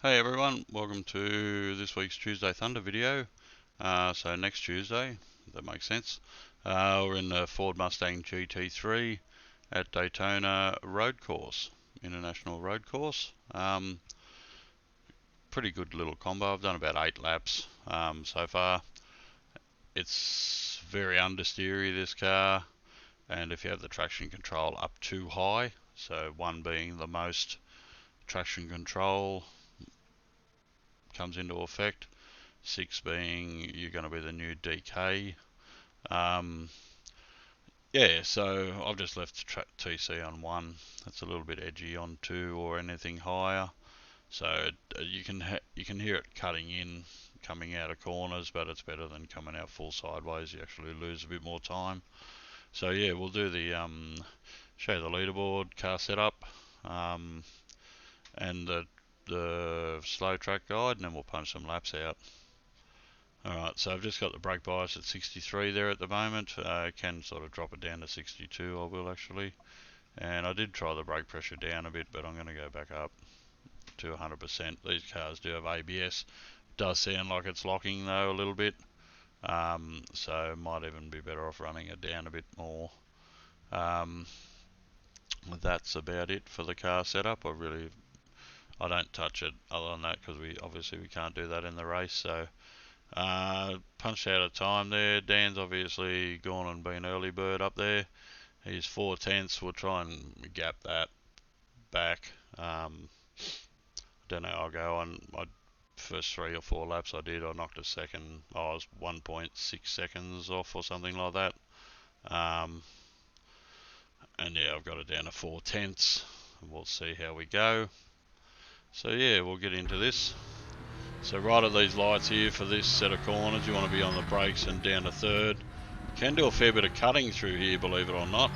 Hey everyone, welcome to this week's Tuesday Thunder video. So next Tuesday, if that makes sense, we're in the Ford Mustang GT3 at Daytona road course, international road course. Pretty good little combo. I've done about 8 laps so far. It's very understeery, this car, and if you have the traction control up too high, so 1 being the most traction control comes into effect, 6 being you're going to be the new DK. Yeah, so I've just left TC on 1. That's a little bit edgy on 2 or anything higher. So you can hear it cutting in, coming out of corners, but it's better than coming out full sideways. You actually lose a bit more time. So yeah, we'll do the show you the leaderboard, car setup, and the slow track guide, and then we'll punch some laps out. Alright, so I've just got the brake bias at 63 there at the moment. I can sort of drop it down to 62, I will actually. And I did try the brake pressure down a bit, but I'm going to go back up to 100%. These cars do have ABS. It does sound like it's locking though a little bit. So might even be better off running it down a bit more. That's about it for the car setup. I don't touch it other than that because we can't do that in the race. So punched out a time there. Dan's obviously gone and been early bird up there. He's 4/10. We'll try and gap that back. Don't know. I'll go on my first 3 or 4 laps I knocked a second. I was 1.6 seconds off or something like that. And yeah, I've got it down to 4/10. We'll see how we go. So yeah, we'll get into this. So right at these lights here for this set of corners, you want to be on the brakes and down to 3rd. Can do a fair bit of cutting through here, believe it or not.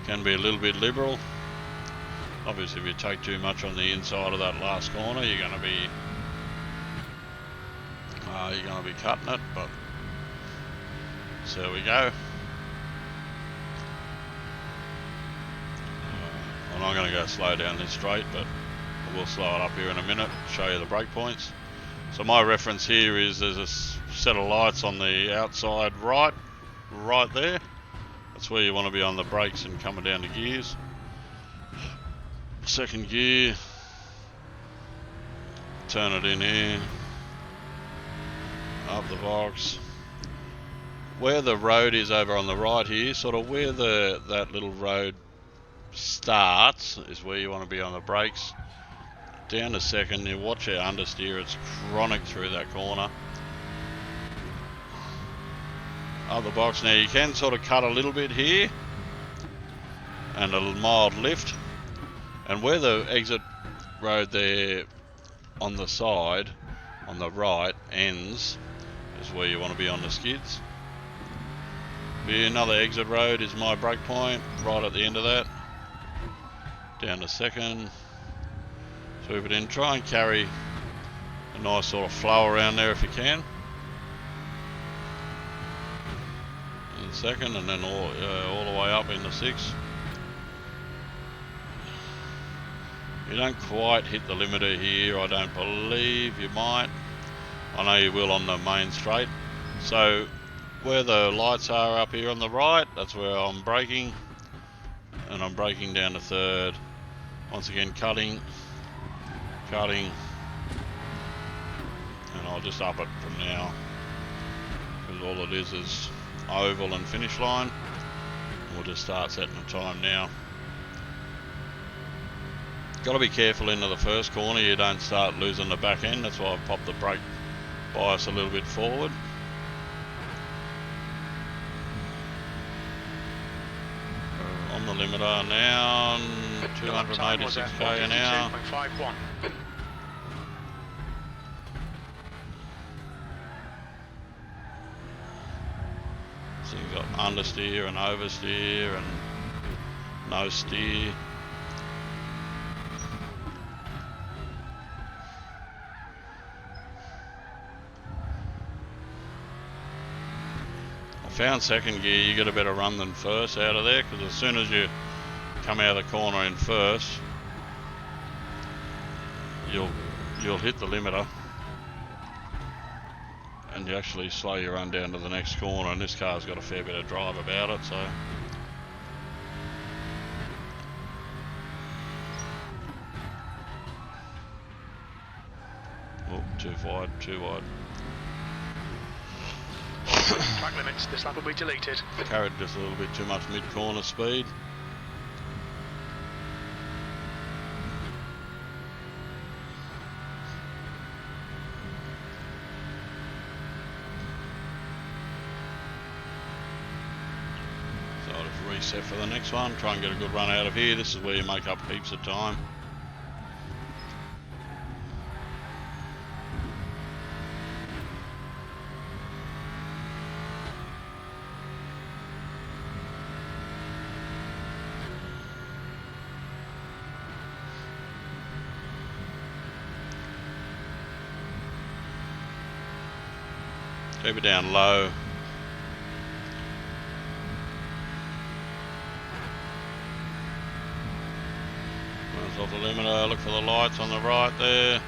Can be a little bit liberal. Obviously, if you take too much on the inside of that last corner, you're going to be cutting it. But so there we go. I'm not going to go slow down this straight, but we'll slow it up here in a minute, show you the brake points. So my reference here is there's a set of lights on the outside right there. That's where you want to be on the brakes and coming down the gears. 2nd gear, turn it in here, up the box. Where the road is over on the right here, sort of where that little road starts is where you want to be on the brakes. Down to 2nd, you watch our understeer, it's chronic through that corner. Up the box, now you can sort of cut a little bit here and a mild lift, and where the exit road there on the side on the right ends is where you want to be on the skids. Be another exit road is my brake point right at the end of that. Down to 2nd, swoop it in, try and carry a nice sort of flow around there if you can. In 2nd, and then all the way up into 6. You don't quite hit the limiter here, I don't believe. You might. I know you will on the main straight. So where the lights are up here on the right, that's where I'm braking, and I'm braking down to 3rd. Once again, cutting, and I'll just up it from now because all it is oval and finish line. We'll just start setting the time now. Got to be careful into the first corner you don't start losing the back end. That's why I've popped the brake bias a little bit forward. On the limiter now, 286 k an hour. So you've got understeer and oversteer and no steer. Found 2nd gear, you get a better run than 1st out of there, because as soon as you come out of the corner in 1st, you'll hit the limiter and you actually slow your run down to the next corner, and this car's got a fair bit of drive about it, so oh, too wide. Track limits, this lap will be deleted. Carried just a little bit too much mid-corner speed. So I'll just reset for the next one, try and get a good run out of here. This is where you make up heaps of time. Keep it down low. Runs off the limiter, look for the lights on the right there.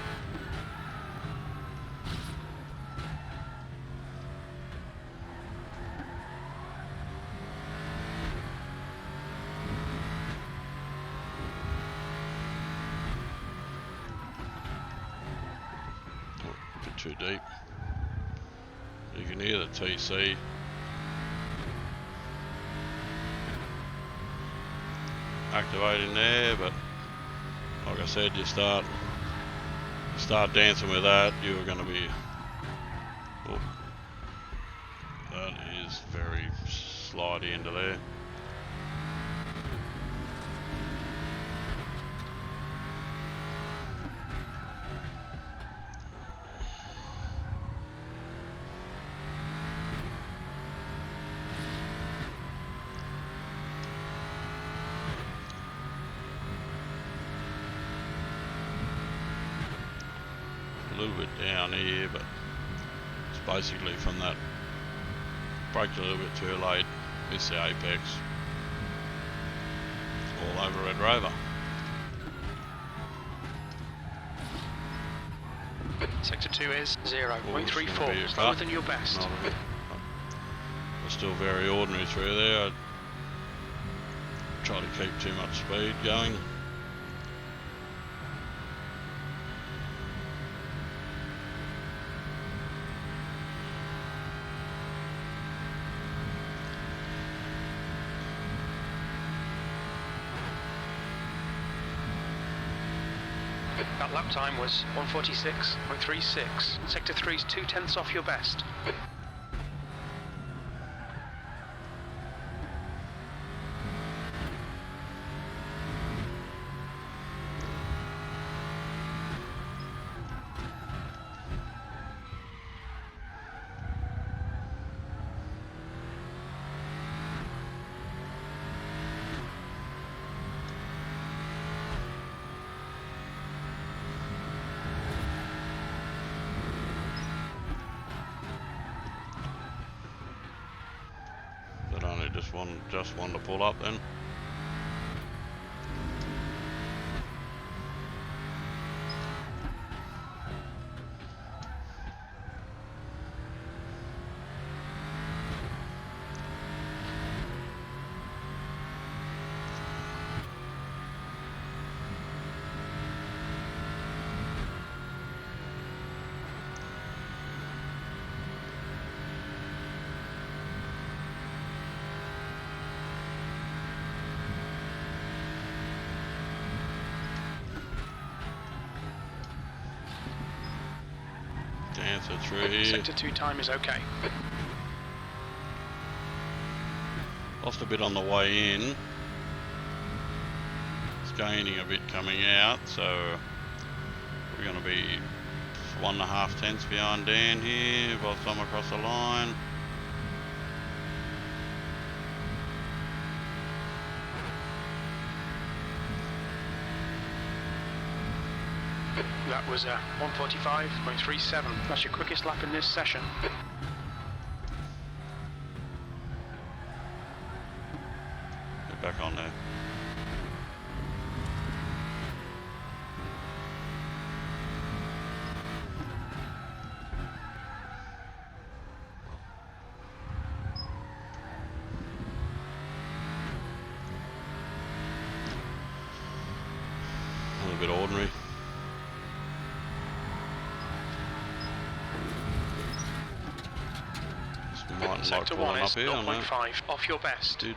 Oh, a bit too deep. You can hear the TC. Activating there, but like I said, you start dancing with that, you're going to be. Oh, that is very slidey into there. A little bit down here, but it's basically from that braked a little bit too late, missed the apex, all over Red Rover. Sector 2 is 0.34, slower than your best. We're still very ordinary through there. I try to keep too much speed going. That lap time was 1:46.36. Sector 3's 0.2 off your best. Just one to pull up then. Answer through here. Sector 2 time is okay. Lost a bit on the way in. It's gaining a bit coming out, so we're going to be 1.5 tenths behind Dan here by the time I cross the line. That was 1:45.37. That's your quickest lap in this session. Get back on there. a bit ordinary. Might like Sector pulling 1 up is here, 0.5 off your best. Did.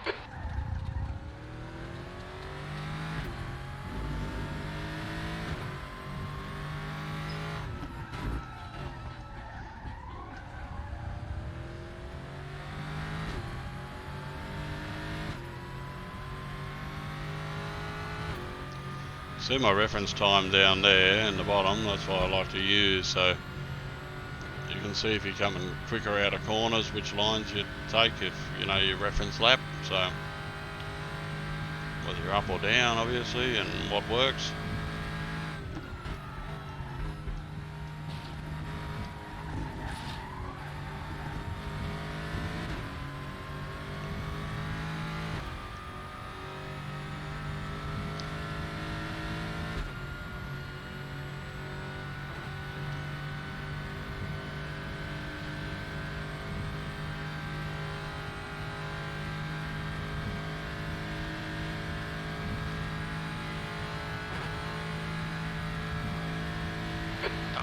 See my reference time down there in the bottom, that's what I like to use, so you can see if you're coming quicker out of corners which lines you take if you know your reference lap, so whether you're up or down obviously and what works.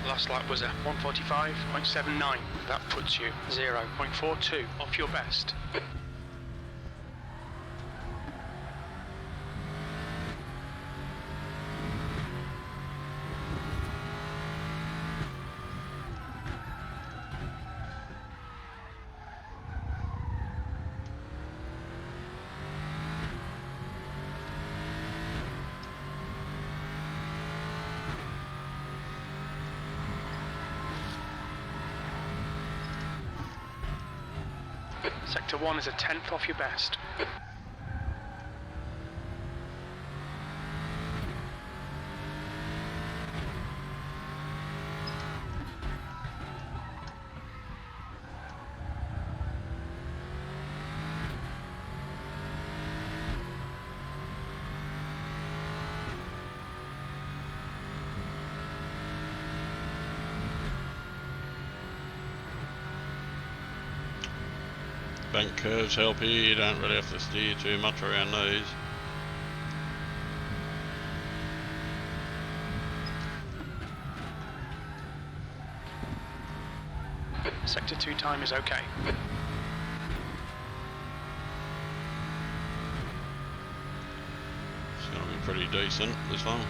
Last lap was a 1:45.79. That puts you 0.42 off your best. Sector 1 is a 10th off your best. Bank curves help here, you don't really have to steer too much around these. Sector 2 time is okay. It's going to be pretty decent, this one.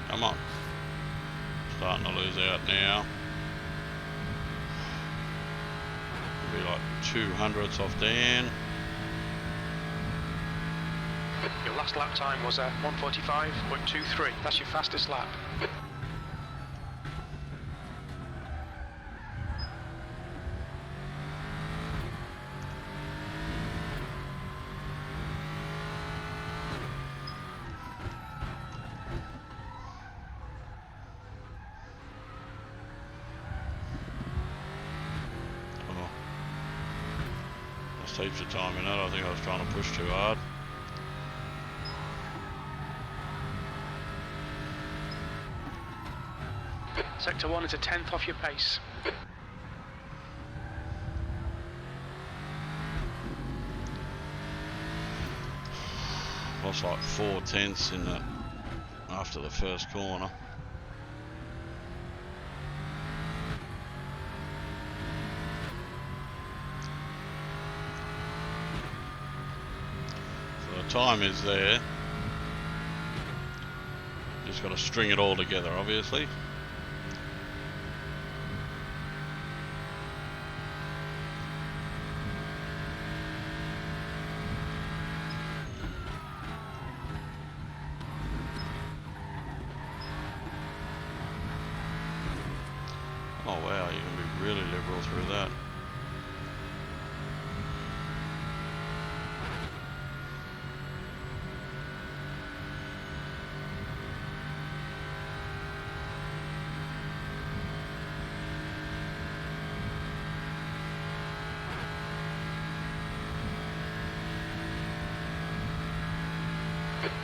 Come on. Starting to lose out now. It'll be like 200ths off Dan. Your last lap time was a 1:45.23. That's your fastest lap. Heaps of time in it. I think I was trying to push too hard. Sector 1 is a 10th off your pace. Lost like 4/10 in the after the first corner. Time is there, just got to string it all together obviously. Oh wow, you can be really liberal through that.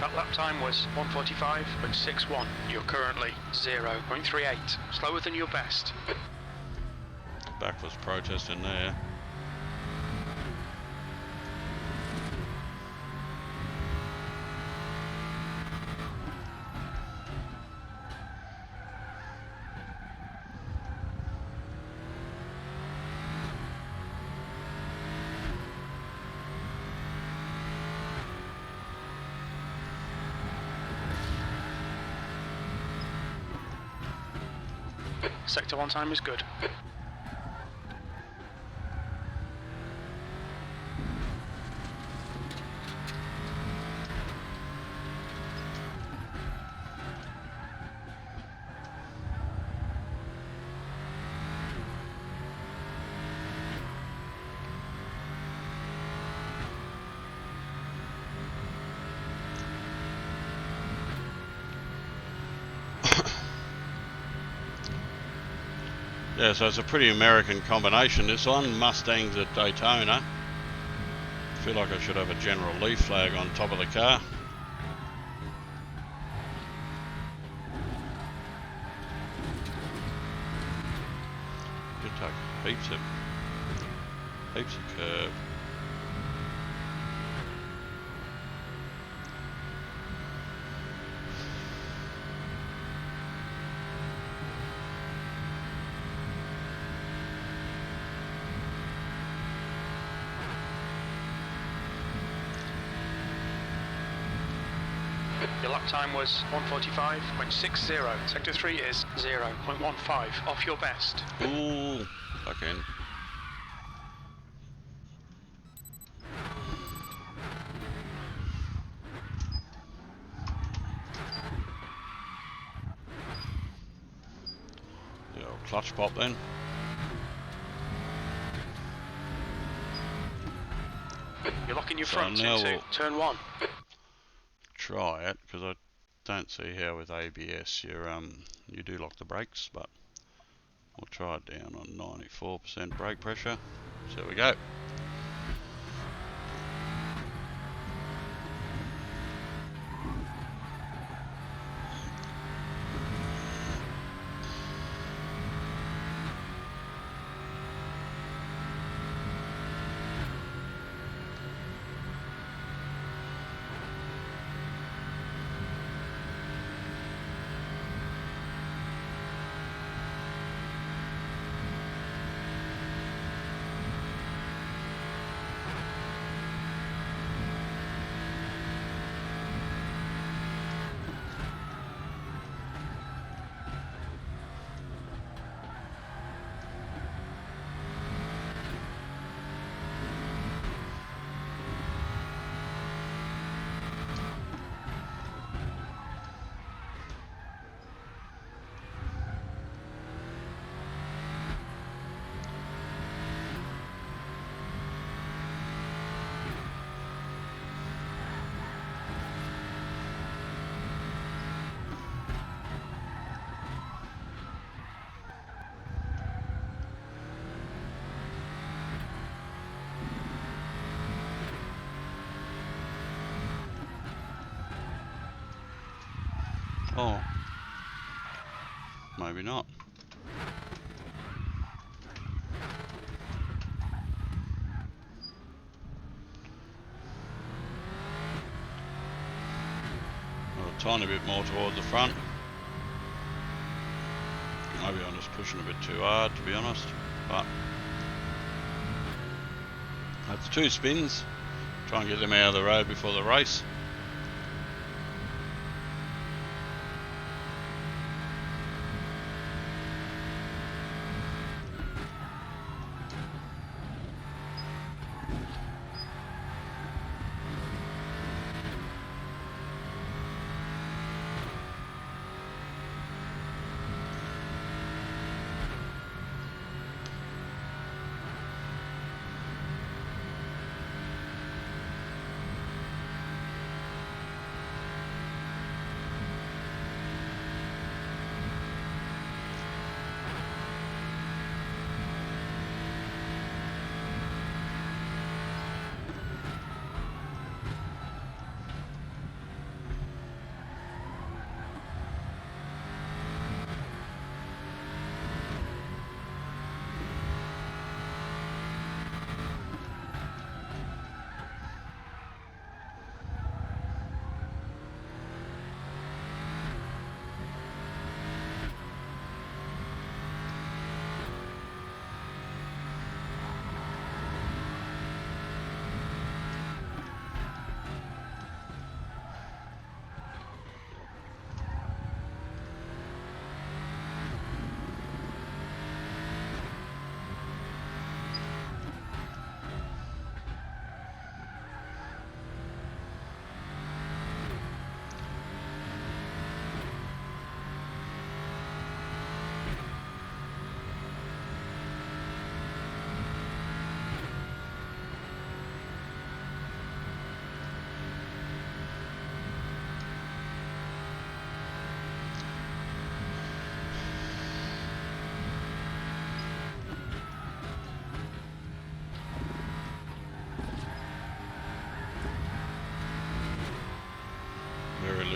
That lap time was 1:45.61. You're currently 0.38, slower than your best. Back was protesting there. Sector 1 time is good. Yeah, so it's a pretty American combination, this one. Mustangs at Daytona. I feel like I should have a General Lee flag on top of the car. Did take heaps of curb. Your lap time was 1:45.60. Sector 3 is 0.15 off your best. Ooh, fucking. The old clutch pop then. You're locking your So front now into we'll turn 1. try it, because I don't see how with ABS you do lock the brakes, but we'll try it down on 94% brake pressure. So there we go. Oh, maybe not. A tiny bit more toward the front. Maybe I'm just pushing a bit too hard, to be honest, but that's 2 spins. Try and get them out of the road before the race.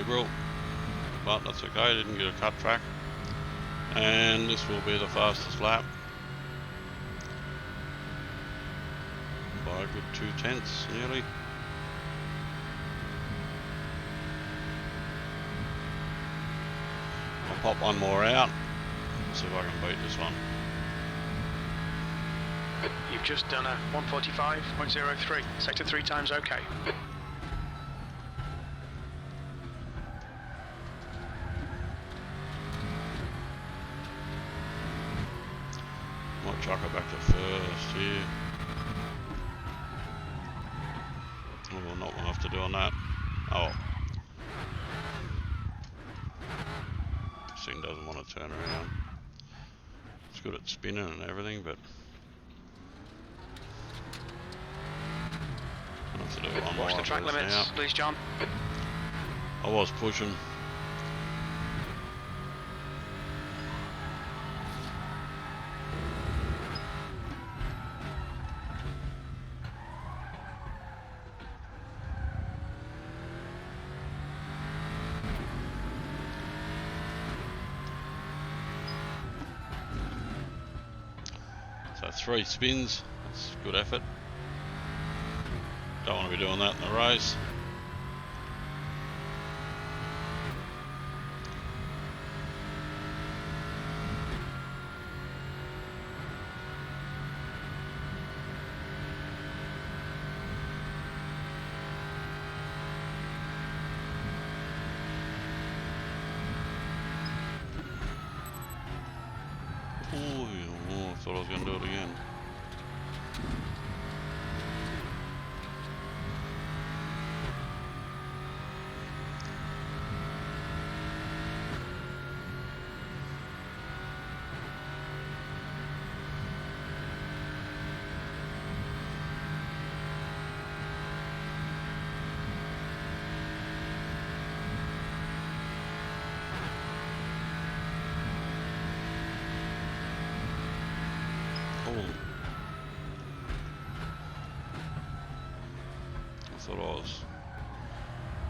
integral, but that's okay, didn't get a cut track. And this will be the fastest lap by a good 2/10 nearly. I'll pop one more out, see if I can beat this one. You've just done a 1:45.03. Sector 3 times okay. Might chuck it back to first here. Oh, not enough to do on that. Oh. This thing doesn't want to turn around. It's good at spinning and everything, but I'll have to do one more. Watch the track limits, now. please, John. I was pushing. So 3 spins, that's good effort. Don't want to be doing that in the race. Oh, I thought I was going to do it again.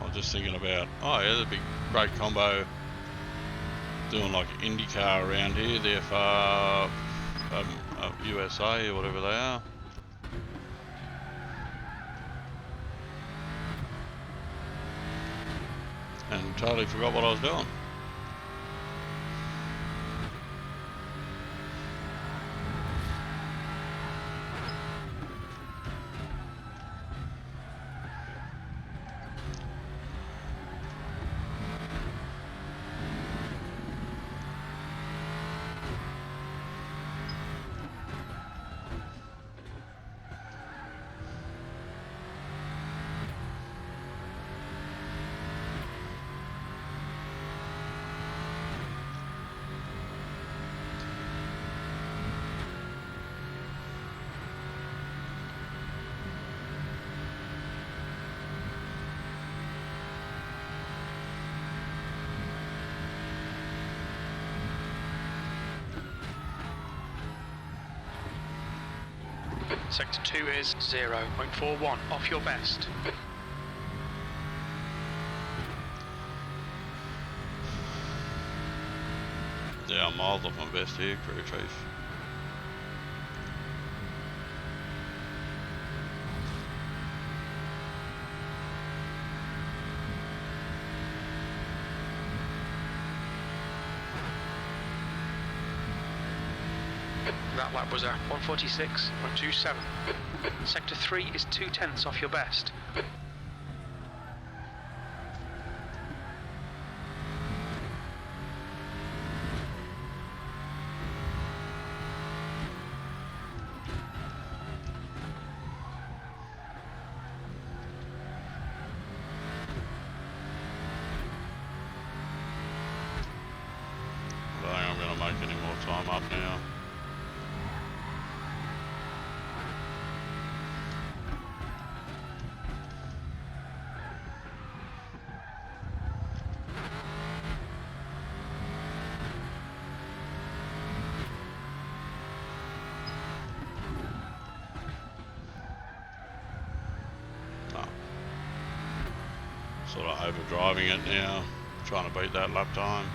I was just thinking about, oh yeah, there'd be great combo doing like IndyCar around here, the FR USA or whatever they are. And totally forgot what I was doing. Sector 2 is 0.41, off your best. Yeah, I'm miles off my best here, crew chief. That lap was a 1:46.27. Sector 3 is 2/10 off your best. I don't think I'm going to make any more time up now. Sort of overdriving it now, trying to beat that lap time.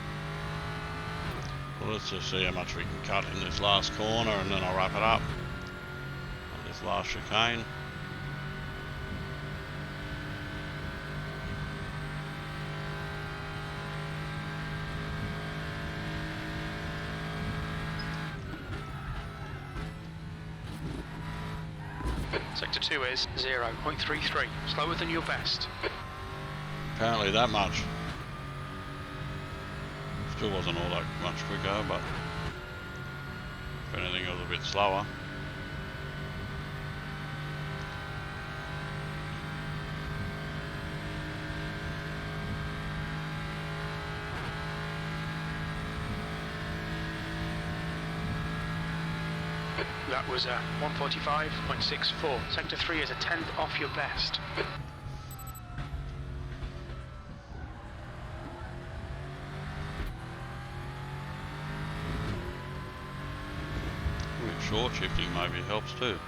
Well, let's just see how much we can cut in this last corner, and then I'll wrap it up on this last chicane. Sector 2 is 0.33, slower than your best. Apparently that much. Still wasn't all that much quicker, but if anything it was a bit slower. That was a 145.64. Sector 3 is a tenth off your best. Short shifting maybe helps too.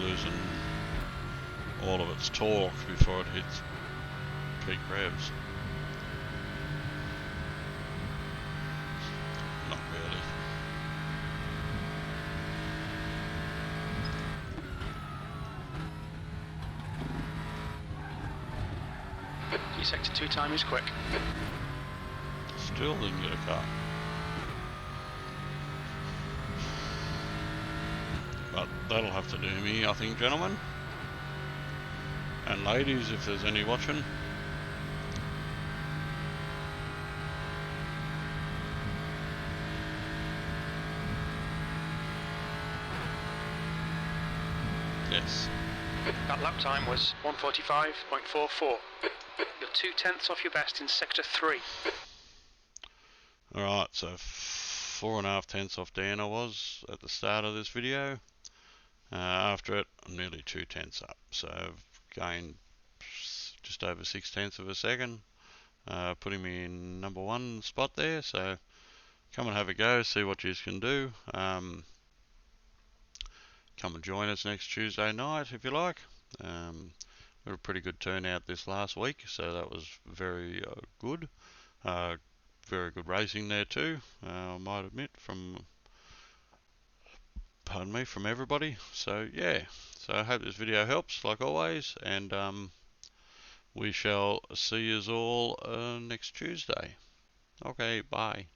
Losing all of its torque before it hits peak revs. Not really. Your sector 2 time is quick. Still didn't get a car. But that'll have to do me, I think, gentlemen. And ladies, if there's any watching. Yes. That lap time was 145.44. You're 2/10 off your best in sector 3. Alright, so 4.5 tenths off Dan I was at the start of this video. After it, I'm nearly 2 tenths up, so I've gained just over 6 tenths of a second, putting me in number 1 spot there. So come and have a go, see what you can do. Come and join us next Tuesday night if you like. We had a pretty good turnout this last week, so that was very good. Very good racing there too, I might admit, from everybody. So yeah, so I hope this video helps like always, and we shall see you all next Tuesday. Okay, bye.